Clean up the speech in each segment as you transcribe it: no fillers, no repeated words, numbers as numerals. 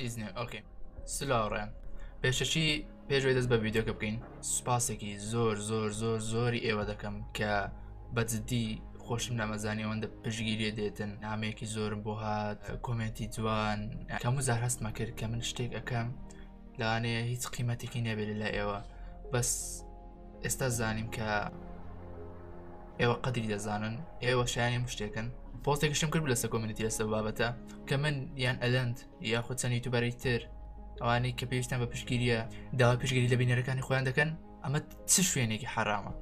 ئیزنێ ئۆکێ سلااوڕێن پێشەچی پێشوی دەست بە ڤیددیۆکە بکەین سوپاسێکی زۆر زۆر زۆر زۆری ئێوە دەکەم کە بەجددی خۆشم نامەزانی ئەوەندە پشگیریە دێتن نامەیەکی زۆرم بۆ هات کۆمنتی جوان کەموو زار هەستمە کرد کە من شتێک ئەەکەم لەوانەیە هیچ قیمەتێکی نەبێت لە ئێوە بەس ئێستا زانیم کە ئێوە قەدری دەزانن ئێوە شایانی شتێکن پۆستێکشم کرد لەسەر کۆمنیتی لەسە بابەتە کە من یان ئەلەند یاخود چەند یوتیوبەری تر ئەوانەی کە پێویستیان بە پشگیریە داوای پشگیری لە بینەرەکانی خۆیان دەکەن ئەمە چ شوێنێکی حرامە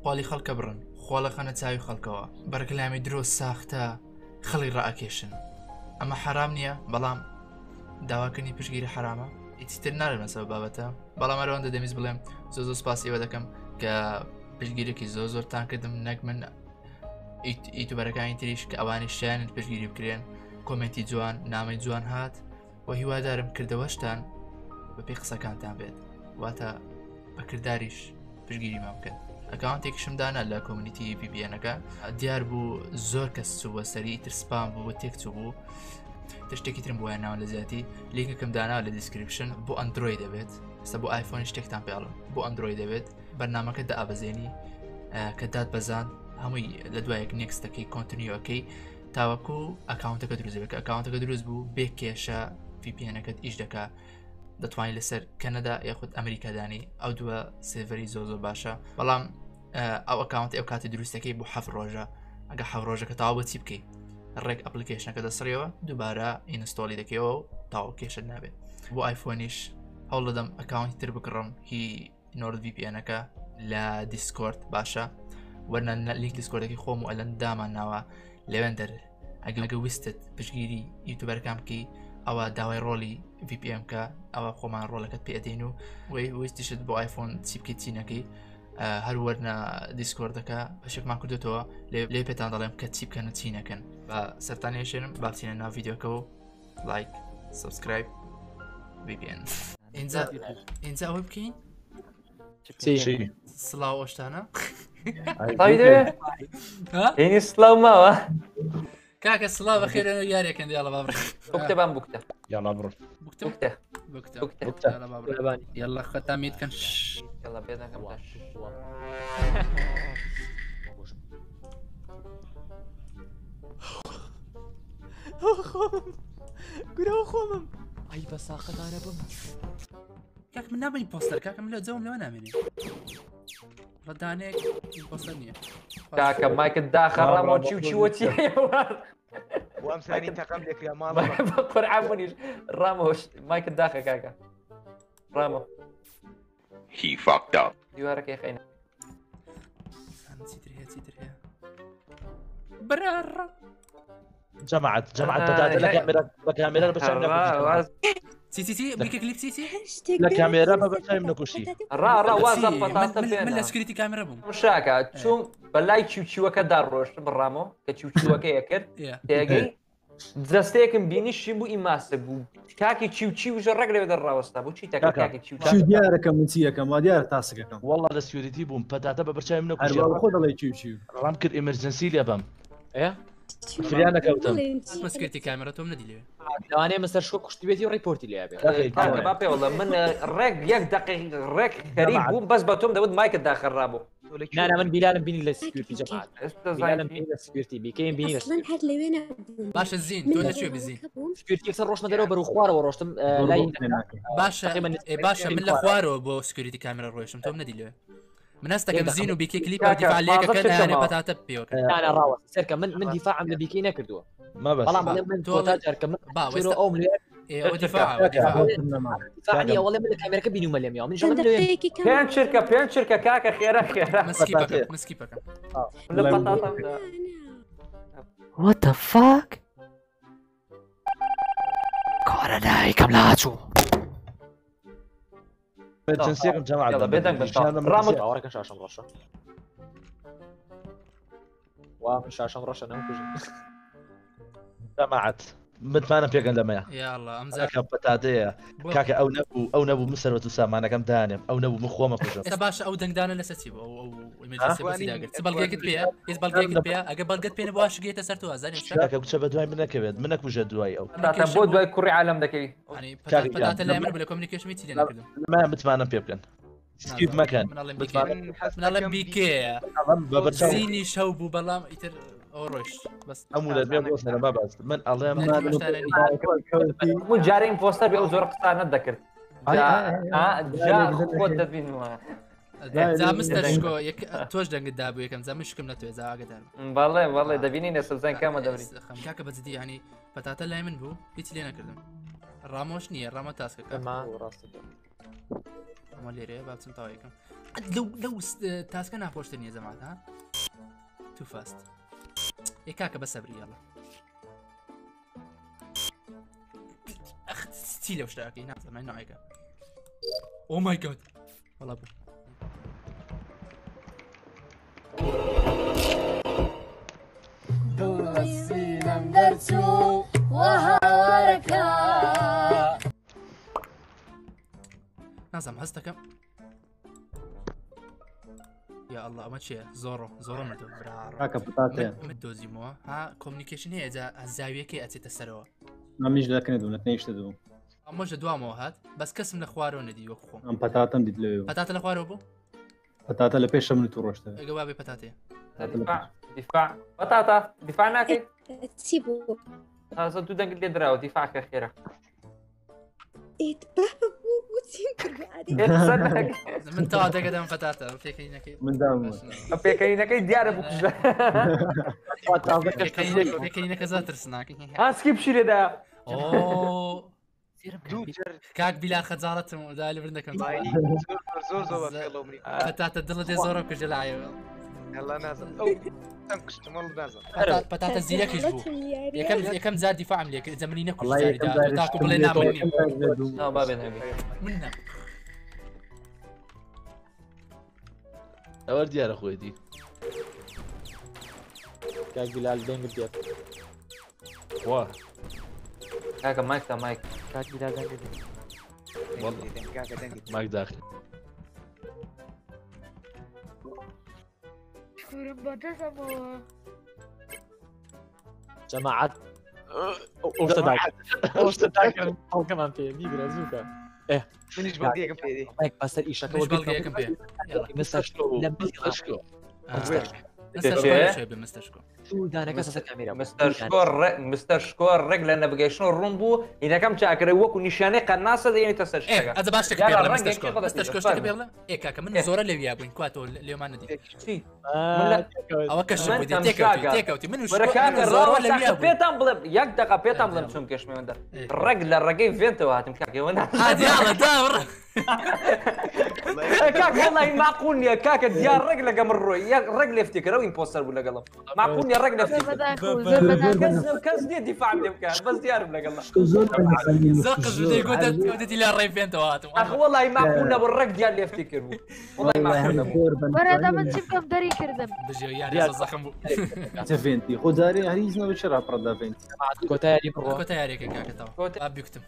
خاڵی خەڵکە بڕن خۆڵەخەنە چاوی خەڵکەوە بەرگلامی درۆ ساختە خەڵی ڕائکێشن ئەمە حرام نییە بەڵام داواکردنی پشگیری حرامە ئیتر نارێن لەسەر بابەتە بەڵام ئەوەندە دەمیست بڵێم زۆ سپاسی ئێوە دەکەم کە پشگیرێکی زۆرتان کردم نەک من ئیتوبەرەکانی تریش کە ئەوانی شایانت پشگیری بکرێن کۆمنتی جوان نامەی جوان هات و هیوادارم کردەوەشتان بە پێی قسەکانتان بێت واتە بەکردداریش پشگیری ما بکەن ئەکاونتێکیشم دانا لە کۆمنیتی VPNەکە دیار بوو زۆر کەس چوو بە سەری ترسپان بوو بە تێک چوو بوو تشتێکی ترم بۆیان ناوە لە زیاتی لینکەکەم دانا لە دیسکریپشن بۆ ئەندروید دەبێت ئێستا بۆ ئایفۆنی شتێکتان پێڵم بۆ ئەندروید دەبێت بەرنامەکە دابەزێنی کە داد بەزان هەمووی لە دوایەک نێکستەکەی کۆنتنیۆکەی تاوەکو ئەکاونتەکە دروست بێت کە ئەکاونتەکە دروست بوو بێ کێشە VPNەکەت ئیش دەکات دەتوانین لەسەر کەنەدا یاخود ئەمریکادانی ئەو دووە سێڤەری زۆر باشە بەڵام ئەو ئەکاونت ئەو کاتی دروستەکەی بۆ 7 ڕۆژە ئەگە 7 ڕۆژەکە تاوا بە چی بکەیت ڕێک ئەپلیکیشنەکە دەسڕیەوە دووبارە ئینستۆلی دەکەوە و تاوا کێشت نابێت بۆ ئایفۆنیش هەوڵ دەدەم ئەکاونتی تر بکڕم هی نۆرد VPNەکە لە دیسکۆرد باشە وەرنە لینک دیسکۆردەکەی خۆم و ئەلەن دامان ناوە لەوێن دەر ئەگەگە ویستت پشگیری یوتیوبەرەکان بکەی ئەوە داوای ڕۆلی VPN کە ئەوە خۆمان ڕۆلەکەت پێدەین و ویستیشت بۆ ئایفۆن چی بکەیت چینەکەی هەر وەرنە دیسکۆردەکە بەشێکمان کردوتەوە لێ پێتان دەڵێم کە چی بکەن و چی نەکەن بە سەرتانێشێنم باچینە ناو ڤیددیۆکە و لایک سبسکرایب VPN اینجا ئەوە بکەین سڵاو ئۆشتانە اینی سڵاو ماوە کاکە سڵاو بەخێر یارێکن دیاڵە بابڕ بکتەبان بکتە يلا برو بکتە يلا خەتا میتکەن يلا بێدەکەم گورەوە خۆمم ئەی بە ساقەدانە بم کاک من نابین پۆستەر کاکەم لە جەوم لەوە نامێنێ ڕدانێک پۆستەر نییە کاکە مایکت داخەڕامەوە چی و چیوە چی وام ثاني انتقم لك يا ماما قرعة منيش راموش مايك الداخل كاكا رامو He fucked up. ديوارك يا خينا تيتريها برا جمعت بدات لا كاميرا بس سي بيك كليب سي لا كاميرا ما بتعمل منكو شيء را وظبط من السكيورتي كاميرا بوم مشاكا شو بلاي تشو كدار روش بالرامو كتشو كيكر تيجي دەستەیەکم بینی شی بوو ئیماسە بوو کاکی چی و ژەڕێک لەوێ دەڕاوەستا بۆ چی تاکاکی چی دیارەکەم من چیەکەم وا دیارە تاسەکەم والله لە سکیوریتی بووم پەتاتە بە بەرچاوی منە خۆ دەڵێ چی ڕام کرد ئێمەرجەنسی لێبم فریانە کەوتم سکیورتی کامێرا تۆم نەدی لێ لەوانەیە مەسەر شۆ کوشتی بێتی و ڕیپۆرتی لێ بێ با پێوەڵە من ڕێک یەک دقیق ڕێک خەریک بووم بەس بە تۆم دەوت مایکت داخەڕابوو نانە من بیلالم بینی لە سکیورتی جەماعەت بیلالم بینی لە سکیورتی بیکەیم بینی باشە زین تۆ لەکوێ بزین سکیورتی سەر ڕۆژمە دەرەوە بەرەو خوارەوە ڕۆشتم لای باشە من لە خوارەوە بۆ سکیورتی کامێرا ڕۆیشتم تۆم نەدی لێ من هەستەکەم زین و بیکێ کلیپە دیفاع لێکەکەن هەیە پەتاتە پێوەکە نانە ڕاوە سەرکە من دیفاعم لە بیکەی نەکردووە بەڵام من تۆ جارکە من ئەوم لێ دفاعني والله من الكاميرا بيني وما اليوم من جنب بين شركه كاكا خيرك مسكيبك What the fuck كورونا كملاتو جنسيكم جماعة يلا بدك رامط وراك شاشة مرشة ومن شاشة مرشة نمكج جماعة متمانە پێکەن لەمەیە یاڵە ئەم کاکە پەتاتەیە کاکە ئەو نەبوو من سەرەوە و سامانەکەم دانێم ئەو نەبوو من خۆمە کوژم ئێستا باشە ئەو دەنگدانە لەسەر چی بوو ئەو ئیمەرجەنسی بەڵگەیەکت پێیە هیچ بەڵگەیەکت پێیە ئەگە بەڵگەت پێ نەبووە شگێتە سەر تۆ ئازاری کاکە کوچە بە دوای من نەکەوێت من نەکوژە دوای ئەو پەتاتە بۆ دوای کوڕی عالەم دەکەی پەتاتە لای من بلە کۆمنیکیشنی چی لێ نەکردم لەمایە متمانم پێ بکەن سکیپ مەکەن منەڵێم بیکەیە زینی شەو بوو بەڵام ئیتر ئەو ڕۆیشت بەس ئەموو لە بێ بۆ سەرە بەباست من ئەڵێم من جارێ ئیمپۆستەر بێ ئەو زۆر قسانت دەکرد خۆت دەبینەوە جا مستەشکۆ تۆش دەنگت دابوو یەکەم جا من شکم نەتوێ جا ئاگدار بەڵێ بەڵێ دەبینی نەسەبزان کامە دەبری کاکە بەجددی ینی پەتاتە لای من بوو هیچ لێ نەکردم ڕامۆش نییە ڕامە تاسکەکە ئەمە لێرەیە با بچم تاوا یەکەم لەو تاسکە ناپۆشتر نییە زەمات ها تو فاست کاکە بە سەبری یاڵە چی لەو شتاکەی نازانم نایکە ئۆ مای گۆد وەڵا بوو سینەم دەرچوو وەهاوارەکە نازانم هەست دەکەم یا ئەڵڵا ئەمە چییە زۆرە مردو من دۆزیمەوە ها کۆمنیکیشن هەیە جا زاویەکەی ئەچێتە سەرەوە ئەمیش دەکەنێت و نەتنیشتە دوو ئەمەش لە دوامەوە هات بەس کەسم لە خوارەوە نەدی وەکو خۆم ئەم پەتاتەم دیت لێ پەتاتە لە خوارەوە بوو پەتاتە لە پێش من تو ڕۆشتە ئەگە وابێ پەتاتێ دیفاع بەتاتە دیفاع ناکەیت چی بوو؟ تازە دوو دەنگت لێ دراوە دیفاعکە خێرە من تاوا دەگەدەم پەتاتە پێکەی نەکەی من دام پێکەنینەکەی دیارە بکوژە پێکەنینەکە زە ترسناکە ئاسکی پشی لێدا کاک بیلا خەجاڵەتم دا لە بردەکەم پەتاتە دڵت دێ زۆرە کردە لایەوە پەتاتە زیرەکەش بوو یەکەم زار دیفاعم لێ کرد زەمنی نەکوژ تاکو بڵێ نامنی من ئەوە دیارە خۆیتی کاک بیلال دەنگت پێ وا کاکە مایک تا مایک کاک بیلال دەنگت مایک داخل جەماعەت ئەوشتە داکەن ئەڵکەمان پێ بیبرە زووکە منیش بەڵگەیەکم پێ دێ مایک بەسەر ئیشەکەەوە بەڵگەیەکم پێ مستەشکۆ لە مستەشکۆ مستەشکۆ دانەکە سەر کامێرە مستەر شکۆر ڕێک لە نەڤگەیشن ڕوون بوو هینەکەم چاکرە وەکو نیشانەی قەناسە دەێنێتە سەر شتەکە ئەجە باش مستەشکۆ بێڵە کاکە من زۆرە لێویا بووین کواتۆ لێمان نەدی ئەوە کەش تێکەوتی من پێتان بڵێ یەک دقا پێتان بڵێم چۆن کەشمێوەندە ڕێک لە ڕێگەی ڤێنتەوە هاتم کاکەوە کاک وڵی ماقول نییە کاکە دیار ڕێک لەگەم ڕۆی یەک ڕێک لێفتێکەوە ئیمپۆستەر بوو لەگەڵم ماقول نیە ڕێک لەفتی کەس نییە دیفاعم لێ بکات بەس دیارم لەگەڵ زەقژدەتی لا ڕێی پێێنەوە هاتم وڵی ماقول نەبوو ڕێک دیار لێفتی کرد بوو وڵی ماقول نەبوو بەرەدا من چی بکەم دەری کردم زەخم بوو فێنتی خۆداری هەریز نەوە چرا پڕدا فێنتی کۆتا یاریەکە کاکەتەوە بیکتم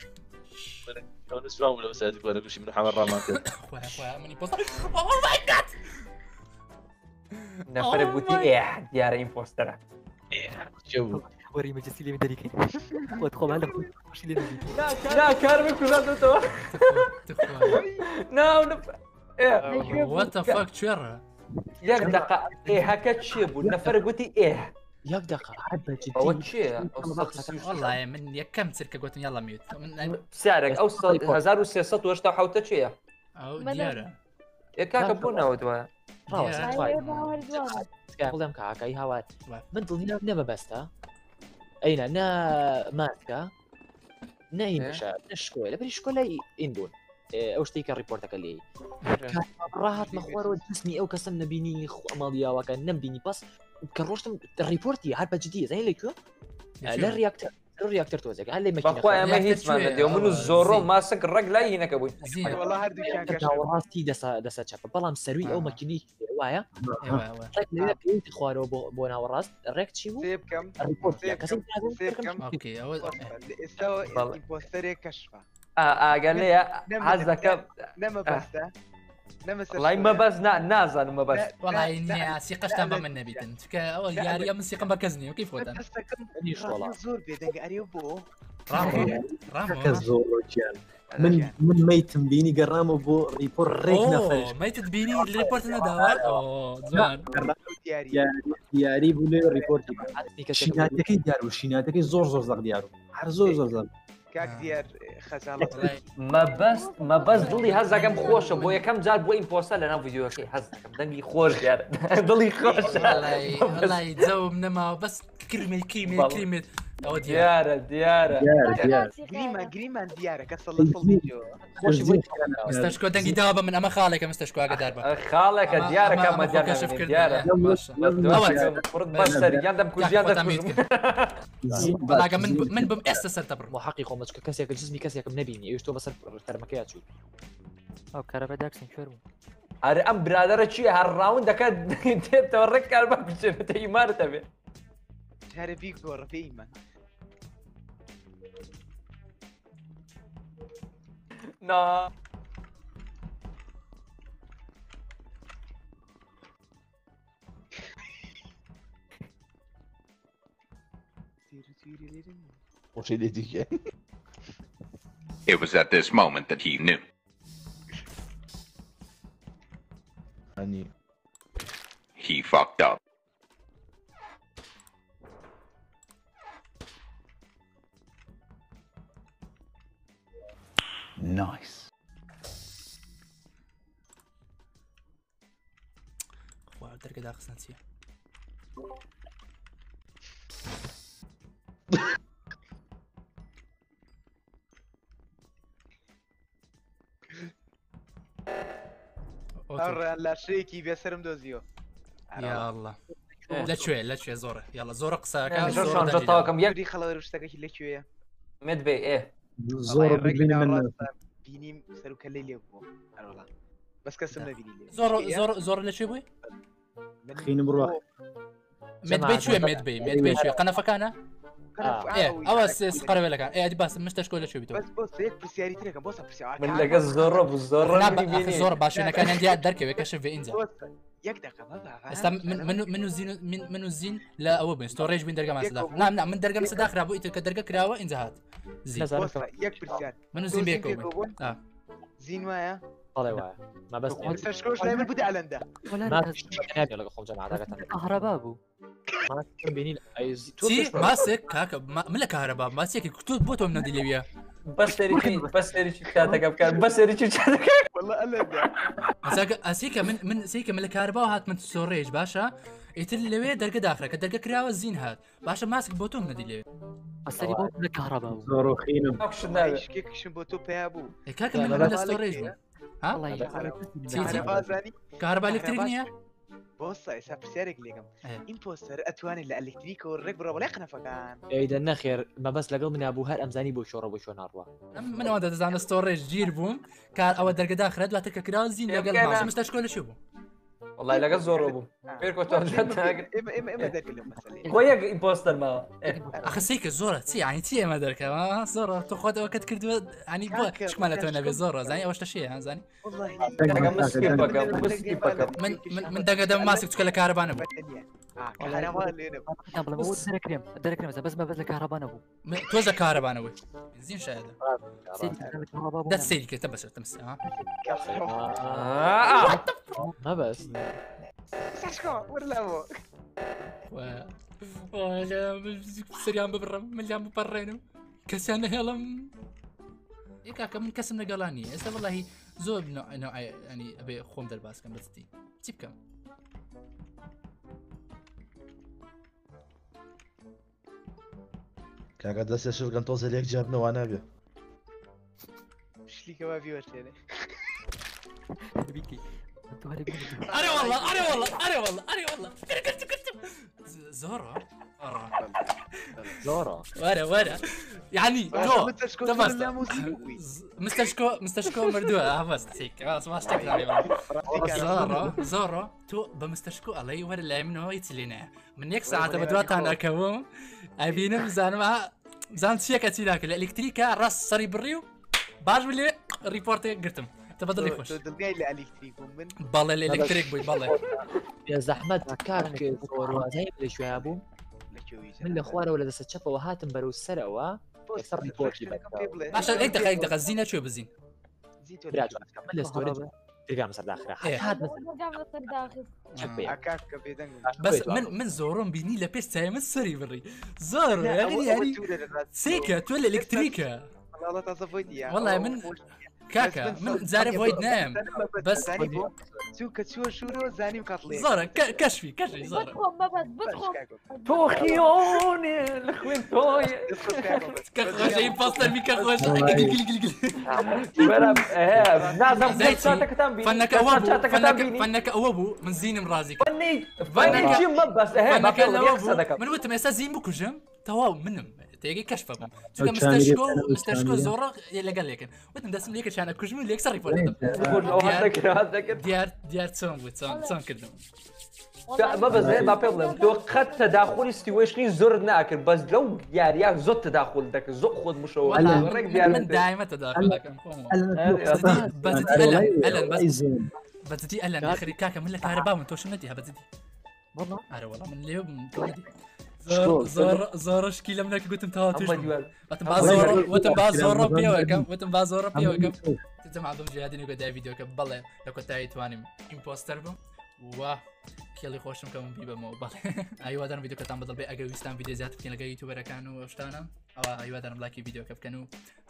نسبة لو سألتك وأنا كل شيء من حمر رامات نفر بوتي إيه ديار إمبوسترة شو وري مجلسي لي من ذلك وادخل على وش لي لا كارمي كلها دوتو نو وات ذا فاك تشير ياك دقة إيه هكا تشيبو نفر بوتي إيه ياك دقة حبة جدي أو شيء والله من يكم تركة قلت يلا ميوت سعرك أوصل 1600 وش تحاول تشيء أو ديارة كاكا بونا ودوا قلهم كاكا أي هوات من ضمن نما بستا أين نا ماسكا نايم شاب نشكوله بري شكوله إندون أوش تيك الريبورت كلي راحت مخور جسمي أو كسم نبيني خو أماليا وكان نبيني بس كروشتم الريبورتي حرب جديدة زي ليكو لا الرياكتر الرياكتور توزك هل ماكينه بخويا ما هیچمان نەدێ من و زۆڕۆ ماسک ڕێک لای هینەکە بووین والله هەردووکیان کەش ڕاستی دەسە چەپە بەڵام سەروی ئەو ماکینی وایە ڕێک لەوێ پێویستی خوارەوە بۆ ناوەڕاست ڕێک چی بوو سێ بکەم ئێستا ئیمپۆستەرێک کەشفە ئاگەر لێە حەز دەکەم نەمە بەستە وڵای مەبەست نازانم مەبەست وڵی سیقەشتان بە من نەبیتن چکە ئەوە یاریە من سیقم بە کەس نیە وەکی فۆتان زۆر بێدەنگ ئەرێ بۆ زۆرۆکیان من مەیتم بینی گەڕامە بۆ ریپۆر ڕێک نەفەرش مەیتت بینی ریپۆرت نەداوە جوان دیاری بوو لێ ریپۆرتی شیناتەکەی دیار و شیناتەکەی زۆر زەق دیار و هەر زۆر زەق کاک دیار خەزاڵەت مەبەست دڵی هەز دەکەم خۆشە بۆ یەکەم جار بۆ ئیمپۆستە لەناو ڤیدیۆکەی هەز دەکەم دەنگی خۆش دیارە دڵی خۆش جەوم نەماوە بەس کریمێت ئەوە دیارە گریمان دیارە کە سەڵ مستشکۆ دەنگی داوە بە من ئەمە خاڵێکە مستشکۆ ئەگەدار بە خاڵێکە دیارەکە دیارە بەسەریان دەم کوژیان بەڵاگە من بم ئێستا سەر دەبڕ بۆ حەقی خۆمەچ کە کەسێک جزمی کەسێکم نبینی ئێش تۆ بەسەر تەرمەکەی چوو ئەو کارەبە داکسین کوێر بوو ئەرە ئەم برادەرە چیە هەر ڕاون دەکات تێتەوە ڕێک کار بە بچێتە ئیمانەتە بێ هەرە بیک گۆڕە پێیمان نا It was at this moment that he knew. He fucked up. Nice. خواه درگه داخل نسیه ئەڕیان لاشەیەکی بێسەرم دۆزیۆ یا الله لەکوێ زۆرە یاڵە زۆرە قسەکە تاکەم یەکری خەڵەوەر شتەکەی لەکوێیە مێت بێ ئێ زۆر بینیم سەرکە لێ لێ بوو هەروەڵا بەس کەسم نەبینی لێ زۆر لەکوێ بووی خینم بڕوا مێت بێ قەنەفەکانە ئەوە قەرەوێلەکان ئێ باس مشتەشکۆ لەکوێ بیتەوە پرسیاری ترێکم بۆ پرسیار من لەگە زۆر زۆر باشوێنەکانیان دیار دەرکەوێ کەشف بێ ئینجا یەک دقیقە ئێستا من و زین لە ئەوە بین ستۆڕێژ بین دەرگەمان سەدا نام من دەرگەم سەدا خرابوو ئیتر کە دەرگە کراوە ئینجا هات یەک پرسیار من و زین بێکەوە زین وایە بەڵێ وایە مەبەستشکۆش لای من بوو دالەندە لەگە خۆم جەماعەتەکەتان کەهرەبا بوو ماسێک کاکە من لە کارەبا ماسێکی کتۆ بۆ تۆم نەدی لەویە بەسەریی کاتەکە بکار بەسەریی ئەسیکە من سیکە من لە کارەباوە هات من سۆڕێژ باشە ئیتر لەوێ دەرگە داخرە کە دەرگە کراوە زین هات باشە ماسک بۆ تۆم نەدی لێ ئەسەری بۆ لە کەهرەبا بوو زۆرۆخینم شکێکشم بۆ تۆ پێیا بوو کاکە من لە ستۆڕێژ بوو کارەبا ئەلێکتریک نییە بۆستا ئێستا پرسیارێک لێگەم این پۆستەر ئەتوانێت لە ئەلکتریکەوە ڕێک بڕە بەڵای قەنەفەکان ئەیدە نەخێر مەبەست لەگەڵ منیا بوو هەر ئەمزانی بۆ شۆڕە بۆ شۆ ناڕوە منەوە دەزانە ستۆڕێژ گیر بووم کار ئەوە دەرگەدا خرێت دواتە کە کراوە زین لەگەڵ مستەشکۆ لەشێ بوو والله لەگە زۆرە بوو خۆ یەک ئیمپۆستەر ماوە ئەخسەیکە زۆرە چی ئاین چی ئێمە دەرکەوە زۆرە تۆ خۆتەوە کەت کردووە ئەنی بۆ شمان لە تۆ نەبێ زۆرە زانی ئەوەشتە شەیە هەزانی من دەگەدەم ماسک چکە لە کارەبانە بوو دەرەکرێم بەس مەبەست لە کارەبا نەبوو تۆش لە کارەبانەوەی زین شایدە دەست سەیری کردە بەسەر تەمس مەبەست سریان ببڕم ملیان بپەڕێنم کەسیان نەهێڵم کاکە من کەسم لەگەڵانی ئێستا وەڵاهی زۆر ینی ئەبێ خۆم دەرباسکەم بەستی چی بکەم کاکە دەستێ شگەن تۆزە لێک جابنەوە نابێ شلیکەوە بیوەرتێنێ ئەرێ والله زۆرە زورا وەرە یعنی تۆ مستەشکۆ مردووە ئاوەست زۆڕۆ تۆ بە مستەشکۆ ئەڵەی وەرە لای منەوە هیچ لێ نایە من یەک ساعتە بە دواتان ئەکەوم ئەبینم زانم چیەکە چی ناکە لە ئەلکتریکە ڕاست سەری بڕی و باش لێ ریپۆرتێک گرتم تە بەدڵی خۆش بەڵێ لە ئەلکتریک بووی بەڵێ زەحمەت کار وازای لە شوێن بووم من لە خوارەوە لە دەستە چەپەوە هاتم بەرەو سەرەوە سەر ریپۆرتی باشە ئەی دقە زیینە کوێ بزین من لە ستۆرێج تێگام سەر داخرا بەس من زۆرم بینی لە پێش چای من سەری بڕی زۆر سێکە تۆ لە ئەلکتریکە وەڵای من کاکە من جارە بۆیت نایم بەس زۆرە کەشفی زۆرە تۆ خیۆنێ لە خوێن تۆی کە خۆشە این پاستەر میکە خۆش فەنەکە ئەوە بوو من زیینم ڕازی من وتم ئێستا زیین بکوژم تەواو منم تێگەی کەشفە بووم چونکە مستەشکۆ زۆڕە لەگەڵ لێکن وتم دەستم لێکەشانە کوژم و لێکسەر ریپۆرت دیار چۆن بوو چۆن کردم بەبەزێ با پێ بڵێم تۆ قەت تەداخلی ستیوێشنی زۆرت ناکرد بەس لەو دیاریا زۆر تەداخل دەکرد زۆر خۆت مشەوە من دایمە تەداخل دەکەم بەجددی ئەلەن ئاخری کاکە من لە کارەبا من تۆشم نەدی هەبەجددی ئارە وەڵام من لێ زۆرشکی لەم نەکە گوتم تەوا توش وتم با زۆڕە پێوەکەم تم عەبدوڵ جیهادی نەگوێ ڤیدیۆکە بەڵێ لە کۆتایی توانیم ئیمپۆستەر بم وا کێڵی خۆشم کەم بیبەمەوە بەڵێ ئایوادارم ڤیدیۆکەتان بەدڵ بێ ئەگە ویستان ڤیدیۆ زیاتر بکەین لەگەڵ یوتیوبەرەکان و ئەوشتانە ئەوە ئایوادارم لایکی ڤیدیۆکە بکەن و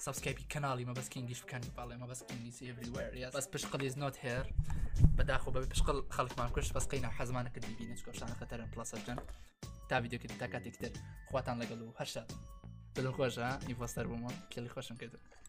سابسکرایبی کەناڵی مەبەست کینگیش بکەن بەڵێ مەبەست کینگیس everywhere بەس پشقڵ is not here بەداخۆ بەبێ پشقڵ خەڵکمان کوشت بەس قەینە حەزمانە کرد ببینێت چکە شتانە خەتەرن پڵەسەرجەن تا ڤیدیۆکە تا کاتێک تر خواتان لەگەڵ و هەر شاد دڵخۆشە ئیمپۆستەر بوومەوە کێڵی خۆشم کردو